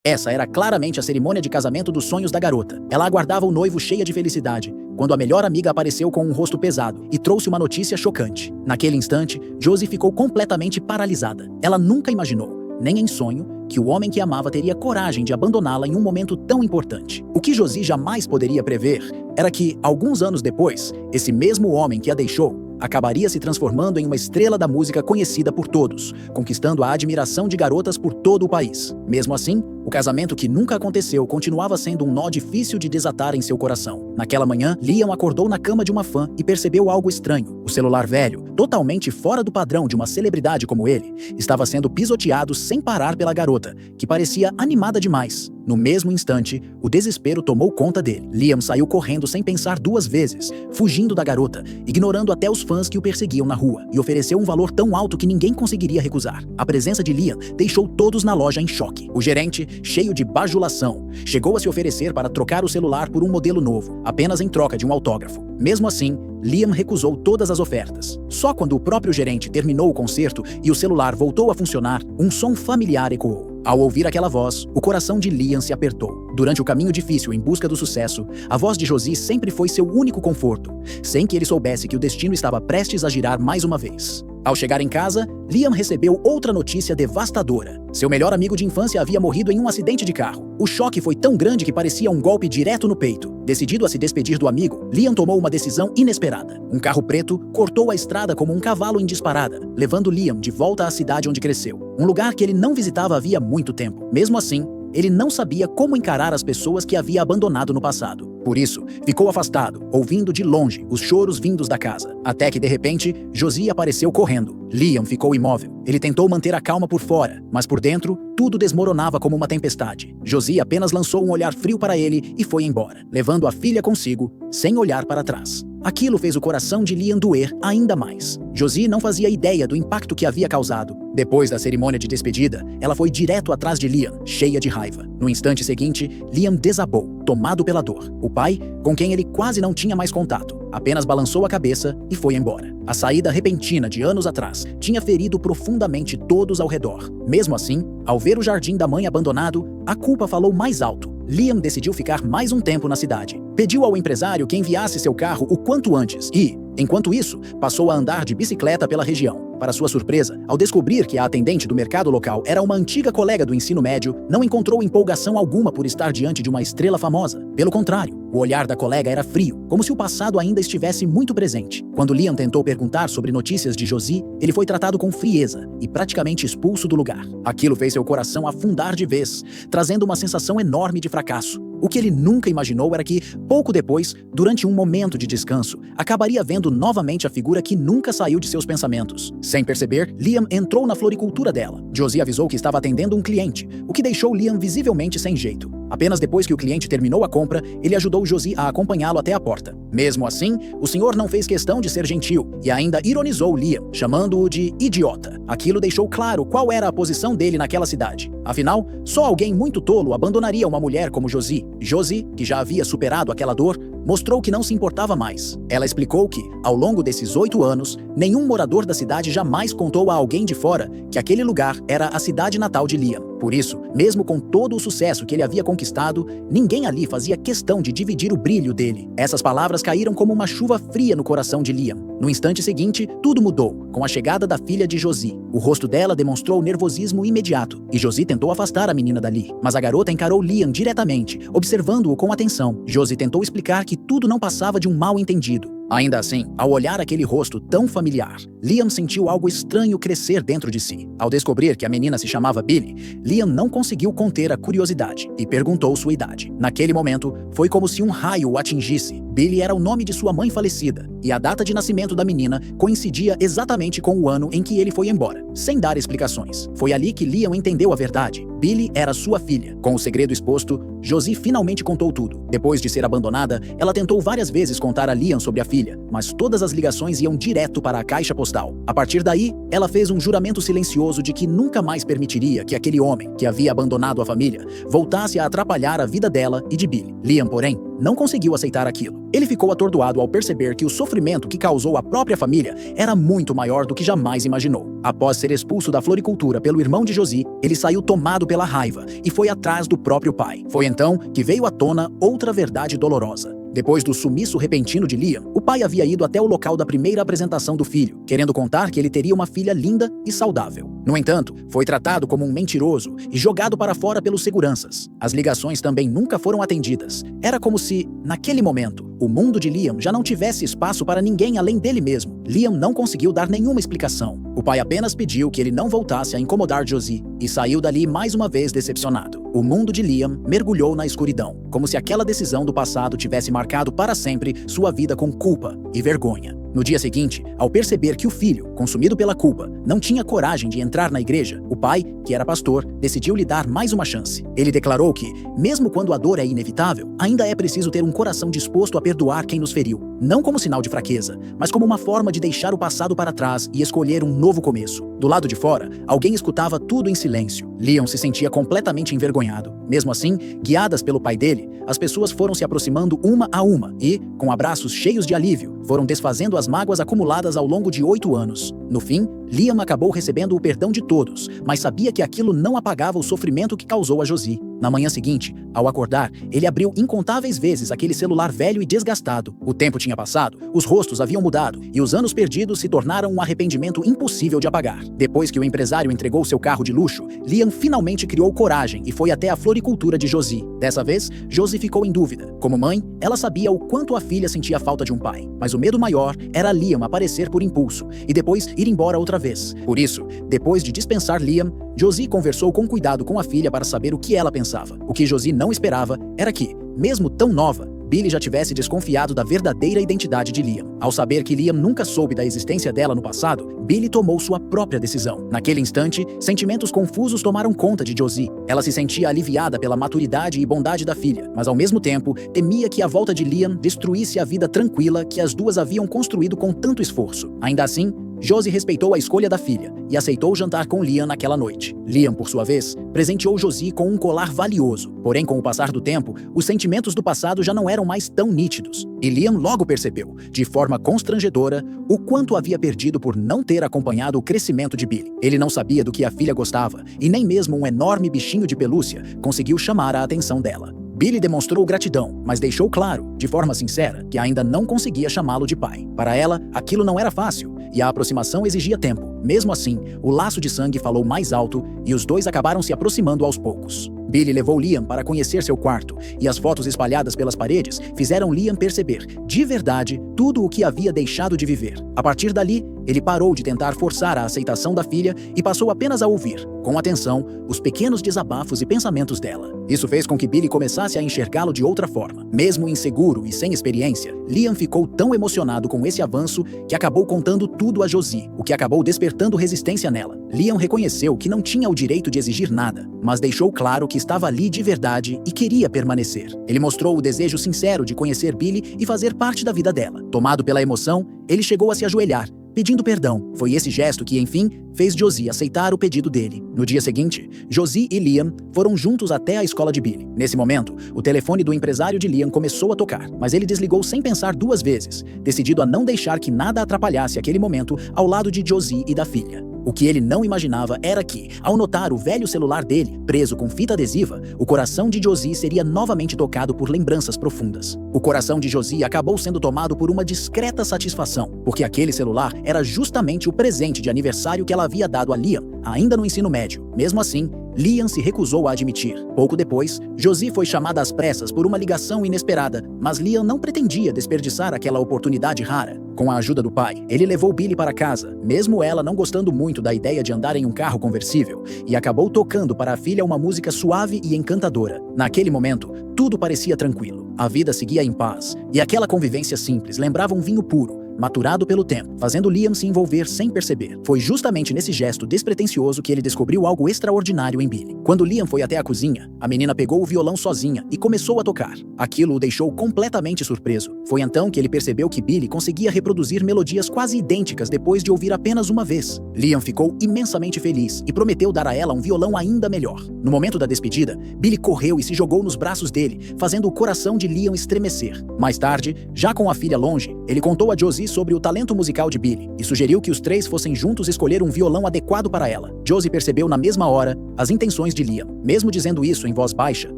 Essa era claramente a cerimônia de casamento dos sonhos da garota. Ela aguardava o noivo cheia de felicidade, quando a melhor amiga apareceu com um rosto pesado e trouxe uma notícia chocante. Naquele instante, Josie ficou completamente paralisada. Ela nunca imaginou, nem em sonho, que o homem que amava teria coragem de abandoná-la em um momento tão importante. O que Josie jamais poderia prever era que, alguns anos depois, esse mesmo homem que a deixou acabaria se transformando em uma estrela da música conhecida por todos, conquistando a admiração de garotas por todo o país. Mesmo assim, o casamento que nunca aconteceu continuava sendo um nó difícil de desatar em seu coração. Naquela manhã, Liam acordou na cama de uma fã e percebeu algo estranho. O celular velho, totalmente fora do padrão de uma celebridade como ele, estava sendo pisoteado sem parar pela garota, que parecia animada demais. No mesmo instante, o desespero tomou conta dele. Liam saiu correndo sem pensar duas vezes, fugindo da garota, ignorando até os fãs que o perseguiam na rua, e ofereceu um valor tão alto que ninguém conseguiria recusar. A presença de Liam deixou todos na loja em choque. O gerente, cheio de bajulação, chegou a se oferecer para trocar o celular por um modelo novo, apenas em troca de um autógrafo. Mesmo assim, Liam recusou todas as ofertas. Só quando o próprio gerente terminou o concerto e o celular voltou a funcionar, um som familiar ecoou. Ao ouvir aquela voz, o coração de Liam se apertou. Durante o caminho difícil em busca do sucesso, a voz de Josie sempre foi seu único conforto, sem que ele soubesse que o destino estava prestes a girar mais uma vez. Ao chegar em casa, Liam recebeu outra notícia devastadora. Seu melhor amigo de infância havia morrido em um acidente de carro. O choque foi tão grande que parecia um golpe direto no peito. Decidido a se despedir do amigo, Liam tomou uma decisão inesperada. Um carro preto cortou a estrada como um cavalo em disparada, levando Liam de volta à cidade onde cresceu, um lugar que ele não visitava havia muito tempo. Mesmo assim, ele não sabia como encarar as pessoas que havia abandonado no passado. Por isso, ficou afastado, ouvindo de longe os choros vindos da casa. Até que, de repente, Josie apareceu correndo. Liam ficou imóvel. Ele tentou manter a calma por fora, mas por dentro, tudo desmoronava como uma tempestade. Josie apenas lançou um olhar frio para ele e foi embora, levando a filha consigo, sem olhar para trás. Aquilo fez o coração de Liam doer ainda mais. Josie não fazia ideia do impacto que havia causado. Depois da cerimônia de despedida, ela foi direto atrás de Liam, cheia de raiva. No instante seguinte, Liam desabou, tomado pela dor. O pai, com quem ele quase não tinha mais contato, apenas balançou a cabeça e foi embora. A saída repentina de anos atrás tinha ferido profundamente todos ao redor. Mesmo assim, ao ver o jardim da mãe abandonado, a culpa falou mais alto. Liam decidiu ficar mais um tempo na cidade. Pediu ao empresário que enviasse seu carro o quanto antes e, enquanto isso, passou a andar de bicicleta pela região. Para sua surpresa, ao descobrir que a atendente do mercado local era uma antiga colega do ensino médio, não encontrou empolgação alguma por estar diante de uma estrela famosa. Pelo contrário, o olhar da colega era frio, como se o passado ainda estivesse muito presente. Quando Liam tentou perguntar sobre notícias de Josie, ele foi tratado com frieza e praticamente expulso do lugar. Aquilo fez seu coração afundar de vez, trazendo uma sensação enorme de fracasso. O que ele nunca imaginou era que, pouco depois, durante um momento de descanso, acabaria vendo novamente a figura que nunca saiu de seus pensamentos. Sem perceber, Liam entrou na floricultura dela. Josie avisou que estava atendendo um cliente, o que deixou Liam visivelmente sem jeito. Apenas depois que o cliente terminou a compra, ele ajudou Josie a acompanhá-lo até a porta. Mesmo assim, o senhor não fez questão de ser gentil e ainda ironizou Liam, chamando-o de idiota. Aquilo deixou claro qual era a posição dele naquela cidade. Afinal, só alguém muito tolo abandonaria uma mulher como Josie. Josie, que já havia superado aquela dor, mostrou que não se importava mais. Ela explicou que, ao longo desses 8 anos, nenhum morador da cidade jamais contou a alguém de fora que aquele lugar era a cidade natal de Liam. Por isso, mesmo com todo o sucesso que ele havia conquistado, ninguém ali fazia questão de dividir o brilho dele. Essas palavras caíram como uma chuva fria no coração de Liam. No instante seguinte, tudo mudou, com a chegada da filha de Josie. O rosto dela demonstrou nervosismo imediato, e Josie tentou afastar a menina dali. Mas a garota encarou Liam diretamente, observando-o com atenção. Josie tentou explicar que tudo não passava de um mal-entendido. Ainda assim, ao olhar aquele rosto tão familiar, Liam sentiu algo estranho crescer dentro de si. Ao descobrir que a menina se chamava Billy, Liam não conseguiu conter a curiosidade e perguntou sua idade. Naquele momento, foi como se um raio o atingisse. Billy era o nome de sua mãe falecida, e a data de nascimento da menina coincidia exatamente com o ano em que ele foi embora, sem dar explicações. Foi ali que Liam entendeu a verdade. Billy era sua filha. Com o segredo exposto, Josie finalmente contou tudo. Depois de ser abandonada, ela tentou várias vezes contar a Liam sobre a filha, mas todas as ligações iam direto para a caixa postal. A partir daí, ela fez um juramento silencioso de que nunca mais permitiria que aquele homem, que havia abandonado a família, voltasse a atrapalhar a vida dela e de Billy. Liam, porém, não conseguiu aceitar aquilo. Ele ficou atordoado ao perceber que o sofrimento que causou à própria família era muito maior do que jamais imaginou. Após ser expulso da floricultura pelo irmão de Josie, ele saiu tomado pela raiva e foi atrás do próprio pai. Foi então que veio à tona outra verdade dolorosa. Depois do sumiço repentino de Liam, o pai havia ido até o local da primeira apresentação do filho, querendo contar que ele teria uma filha linda e saudável. No entanto, foi tratado como um mentiroso e jogado para fora pelos seguranças. As ligações também nunca foram atendidas. Era como se, naquele momento, o mundo de Liam já não tivesse espaço para ninguém além dele mesmo. Liam não conseguiu dar nenhuma explicação. O pai apenas pediu que ele não voltasse a incomodar Josie e saiu dali mais uma vez decepcionado. O mundo de Liam mergulhou na escuridão, como se aquela decisão do passado tivesse marcado para sempre sua vida com culpa e vergonha. No dia seguinte, ao perceber que o filho, consumido pela culpa, não tinha coragem de entrar na igreja, o pai, que era pastor, decidiu lhe dar mais uma chance. Ele declarou que, mesmo quando a dor é inevitável, ainda é preciso ter um coração disposto a perdoar quem nos feriu, não como sinal de fraqueza, mas como uma forma de deixar o passado para trás e escolher um novo começo. Do lado de fora, alguém escutava tudo em silêncio. Liam se sentia completamente envergonhado. Mesmo assim, guiadas pelo pai dele, as pessoas foram se aproximando uma a uma e, com abraços cheios de alívio, foram desfazendo as mágoas acumuladas ao longo de 8 anos. No fim, Liam acabou recebendo o perdão de todos, mas sabia que aquilo não apagava o sofrimento que causou a Josie. Na manhã seguinte, ao acordar, ele abriu incontáveis vezes aquele celular velho e desgastado. O tempo tinha passado, os rostos haviam mudado e os anos perdidos se tornaram um arrependimento impossível de apagar. Depois que o empresário entregou seu carro de luxo, Liam finalmente criou coragem e foi até a floricultura de Josie. Dessa vez, Josie ficou em dúvida. Como mãe, ela sabia o quanto a filha sentia falta de um pai, mas o medo maior era Liam aparecer por impulso e depois ir embora outra vez. Por isso, depois de dispensar Liam, Josie conversou com cuidado com a filha para saber o que ela pensava. O que Josie não esperava era que, mesmo tão nova, Billy já tivesse desconfiado da verdadeira identidade de Liam. Ao saber que Liam nunca soube da existência dela no passado, Billy tomou sua própria decisão. Naquele instante, sentimentos confusos tomaram conta de Josie. Ela se sentia aliviada pela maturidade e bondade da filha, mas ao mesmo tempo, temia que a volta de Liam destruísse a vida tranquila que as duas haviam construído com tanto esforço. Ainda assim, Josie respeitou a escolha da filha e aceitou jantar com Liam naquela noite. Liam, por sua vez, presenteou Josie com um colar valioso. Porém, com o passar do tempo, os sentimentos do passado já não eram mais tão nítidos. E Liam logo percebeu, de forma constrangedora, o quanto havia perdido por não ter acompanhado o crescimento de Billy. Ele não sabia do que a filha gostava, e nem mesmo um enorme bichinho de pelúcia conseguiu chamar a atenção dela. Billy demonstrou gratidão, mas deixou claro, de forma sincera, que ainda não conseguia chamá-lo de pai. Para ela, aquilo não era fácil, e a aproximação exigia tempo. Mesmo assim, o laço de sangue falou mais alto e os dois acabaram se aproximando aos poucos. Billy levou Liam para conhecer seu quarto, e as fotos espalhadas pelas paredes fizeram Liam perceber, de verdade, tudo o que havia deixado de viver. A partir dali, ele parou de tentar forçar a aceitação da filha e passou apenas a ouvir, com atenção, os pequenos desabafos e pensamentos dela. Isso fez com que Billy começasse a enxergá-lo de outra forma. Mesmo inseguro e sem experiência, Liam ficou tão emocionado com esse avanço que acabou contando tudo a Josie, o que acabou despertando resistência nela. Liam reconheceu que não tinha o direito de exigir nada, mas deixou claro que estava ali de verdade e queria permanecer. Ele mostrou o desejo sincero de conhecer Billy e fazer parte da vida dela. Tomado pela emoção, ele chegou a se ajoelhar, pedindo perdão. Foi esse gesto que, enfim, fez Josie aceitar o pedido dele. No dia seguinte, Josie e Liam foram juntos até a escola de Billy. Nesse momento, o telefone do empresário de Liam começou a tocar, mas ele desligou sem pensar 2 vezes, decidido a não deixar que nada atrapalhasse aquele momento ao lado de Josie e da filha. O que ele não imaginava era que, ao notar o velho celular dele, preso com fita adesiva, o coração de Josie seria novamente tocado por lembranças profundas. O coração de Josie acabou sendo tomado por uma discreta satisfação, porque aquele celular era justamente o presente de aniversário que ela havia dado a Liam, ainda no ensino médio. Mesmo assim, Liam se recusou a admitir. Pouco depois, Josie foi chamada às pressas por uma ligação inesperada, mas Liam não pretendia desperdiçar aquela oportunidade rara. Com a ajuda do pai, ele levou Billy para casa, mesmo ela não gostando muito da ideia de andar em um carro conversível, e acabou tocando para a filha uma música suave e encantadora. Naquele momento, tudo parecia tranquilo. A vida seguia em paz, e aquela convivência simples lembrava um vinho puro, maturado pelo tempo, fazendo Liam se envolver sem perceber. Foi justamente nesse gesto despretensioso que ele descobriu algo extraordinário em Billy. Quando Liam foi até a cozinha, a menina pegou o violão sozinha e começou a tocar. Aquilo o deixou completamente surpreso. Foi então que ele percebeu que Billy conseguia reproduzir melodias quase idênticas depois de ouvir apenas uma vez. Liam ficou imensamente feliz e prometeu dar a ela um violão ainda melhor. No momento da despedida, Billy correu e se jogou nos braços dele, fazendo o coração de Liam estremecer. Mais tarde, já com a filha longe, ele contou a Josie sobre o talento musical de Billy e sugeriu que os três fossem juntos escolher um violão adequado para ela. Josie percebeu na mesma hora as intenções de Liam. Mesmo dizendo isso em voz baixa,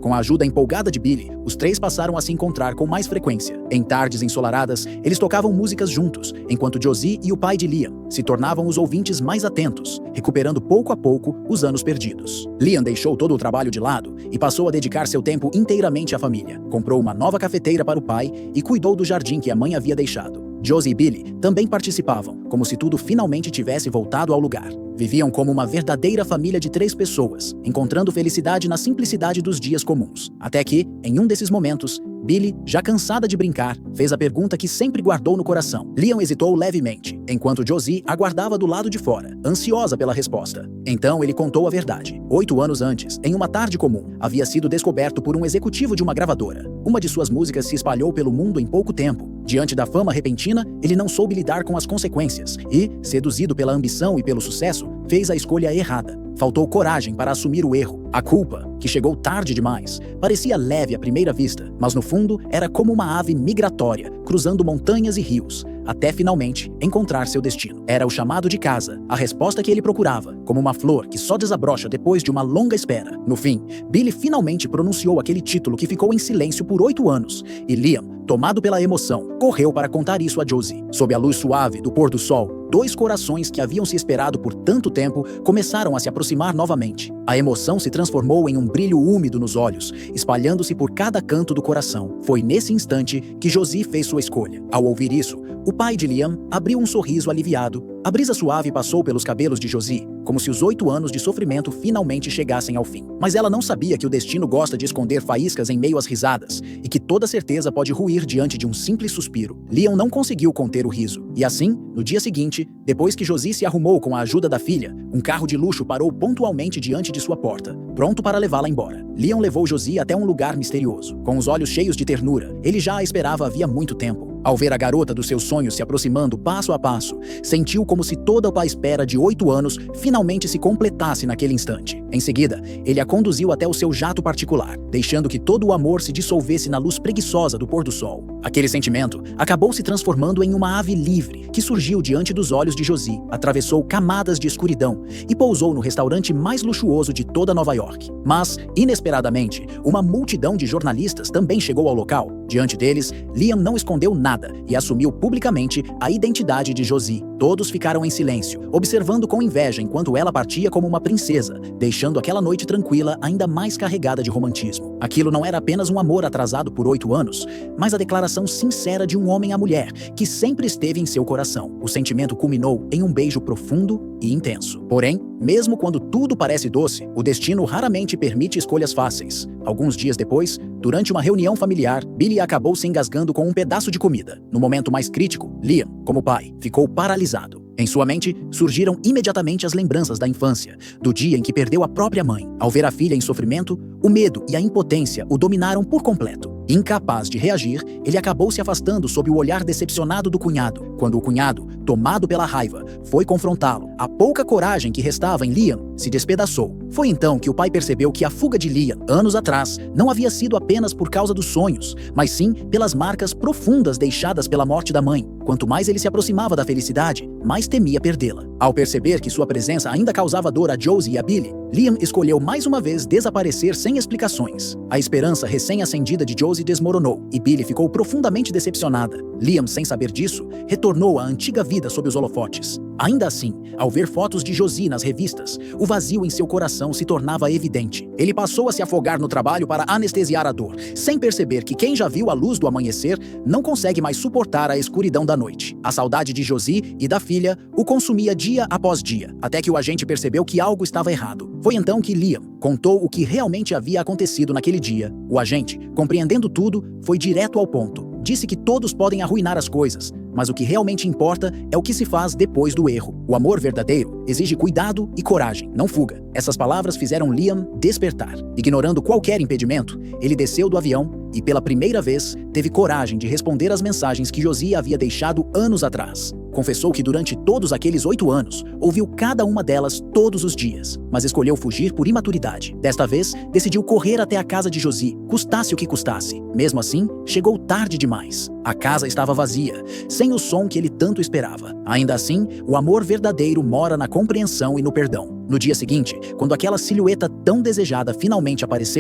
com a ajuda empolgada de Billy, os três passaram a se encontrar com mais frequência. Em tardes ensolaradas, eles tocavam músicas juntos, enquanto Josie e o pai de Liam se tornavam os ouvintes mais atentos, recuperando pouco a pouco os anos perdidos. Liam deixou todo o trabalho de lado e passou a dedicar seu tempo inteiramente à família. Comprou uma nova cafeteira para o pai e cuidou do jardim que a mãe havia deixado. Josie e Billy também participavam, como se tudo finalmente tivesse voltado ao lugar. Viviam como uma verdadeira família de 3 pessoas, encontrando felicidade na simplicidade dos dias comuns. Até que, em um desses momentos, Billy, já cansada de brincar, fez a pergunta que sempre guardou no coração. Liam hesitou levemente, enquanto Josie aguardava do lado de fora, ansiosa pela resposta. Então ele contou a verdade. 8 anos antes, em uma tarde comum, havia sido descoberto por um executivo de uma gravadora. Uma de suas músicas se espalhou pelo mundo em pouco tempo. Diante da fama repentina, ele não soube lidar com as consequências e, seduzido pela ambição e pelo sucesso, fez a escolha errada. Faltou coragem para assumir o erro. A culpa, que chegou tarde demais, parecia leve à primeira vista, mas no fundo era como uma ave migratória, cruzando montanhas e rios, até finalmente encontrar seu destino. Era o chamado de casa, a resposta que ele procurava, como uma flor que só desabrocha depois de uma longa espera. No fim, Billy finalmente pronunciou aquele título que ficou em silêncio por 8 anos, e Liam, tomado pela emoção, correu para contar isso a Josie. Sob a luz suave do pôr do sol, 2 corações que haviam se esperado por tanto tempo começaram a se aproximar novamente. A emoção se transformou em um brilho úmido nos olhos, espalhando-se por cada canto do coração. Foi nesse instante que Josie fez sua escolha. Ao ouvir isso, o pai de Liam abriu um sorriso aliviado. A brisa suave passou pelos cabelos de Josie, como se os 8 anos de sofrimento finalmente chegassem ao fim. Mas ela não sabia que o destino gosta de esconder faíscas em meio às risadas, e que toda certeza pode ruir diante de um simples suspiro. Liam não conseguiu conter o riso, e assim, no dia seguinte, depois que Josie se arrumou com a ajuda da filha, um carro de luxo parou pontualmente diante de sua porta, pronto para levá-la embora. Liam levou Josie até um lugar misterioso. Com os olhos cheios de ternura, ele já a esperava havia muito tempo. Ao ver a garota dos seus sonhos se aproximando passo a passo, sentiu como se toda a espera de 8 anos finalmente se completasse naquele instante. Em seguida, ele a conduziu até o seu jato particular, deixando que todo o amor se dissolvesse na luz preguiçosa do pôr do sol. Aquele sentimento acabou se transformando em uma ave livre que surgiu diante dos olhos de Josie, atravessou camadas de escuridão e pousou no restaurante mais luxuoso de toda Nova York. Mas, inesperadamente, uma multidão de jornalistas também chegou ao local. Diante deles, Liam não escondeu nada e assumiu publicamente a identidade de Josie. Todos ficaram em silêncio, observando com inveja enquanto ela partia como uma princesa, deixando aquela noite tranquila ainda mais carregada de romantismo. Aquilo não era apenas um amor atrasado por 8 anos, mas a declaração sincera de um homem à mulher, que sempre esteve em seu coração. O sentimento culminou em um beijo profundo e intenso. Porém, mesmo quando tudo parece doce, o destino raramente permite escolhas fáceis. Alguns dias depois, durante uma reunião familiar, Billy acabou se engasgando com um pedaço de comida. No momento mais crítico, Liam, como pai, ficou paralisado. Em sua mente, surgiram imediatamente as lembranças da infância, do dia em que perdeu a própria mãe. Ao ver a filha em sofrimento, o medo e a impotência o dominaram por completo. Incapaz de reagir, ele acabou se afastando sob o olhar decepcionado do cunhado. Quando o cunhado, tomado pela raiva, foi confrontá-lo, a pouca coragem que restava em Liam se despedaçou. Foi então que o pai percebeu que a fuga de Liam, anos atrás, não havia sido apenas por causa dos sonhos, mas sim pelas marcas profundas deixadas pela morte da mãe. Quanto mais ele se aproximava da felicidade, mais temia perdê-la. Ao perceber que sua presença ainda causava dor a Josie e a Billy, Liam escolheu mais uma vez desaparecer sem explicações. A esperança recém-acendida de Josie desmoronou e Billy ficou profundamente decepcionada. Liam, sem saber disso, retornou à antiga vida sob os holofotes. Ainda assim, ao ver fotos de Josie nas revistas, o vazio em seu coração se tornava evidente. Ele passou a se afogar no trabalho para anestesiar a dor, sem perceber que quem já viu a luz do amanhecer não consegue mais suportar a escuridão da noite. A saudade de Josie e da filha o consumia dia após dia, até que o agente percebeu que algo estava errado. Foi então que Liam contou o que realmente havia acontecido naquele dia. O agente, compreendendo tudo, foi direto ao ponto. Disse que todos podem arruinar as coisas, mas o que realmente importa é o que se faz depois do erro. O amor verdadeiro exige cuidado e coragem, não fuga. Essas palavras fizeram Liam despertar. Ignorando qualquer impedimento, ele desceu do avião e, pela primeira vez, teve coragem de responder às mensagens que Josie havia deixado anos atrás. Confessou que durante todos aqueles 8 anos, ouviu cada uma delas todos os dias, mas escolheu fugir por imaturidade. Desta vez, decidiu correr até a casa de Josie, custasse o que custasse. Mesmo assim, chegou tarde demais. A casa estava vazia, sem o som que ele tanto esperava. Ainda assim, o amor verdadeiro mora na compreensão e no perdão. No dia seguinte, quando aquela silhueta tão desejada finalmente apareceu,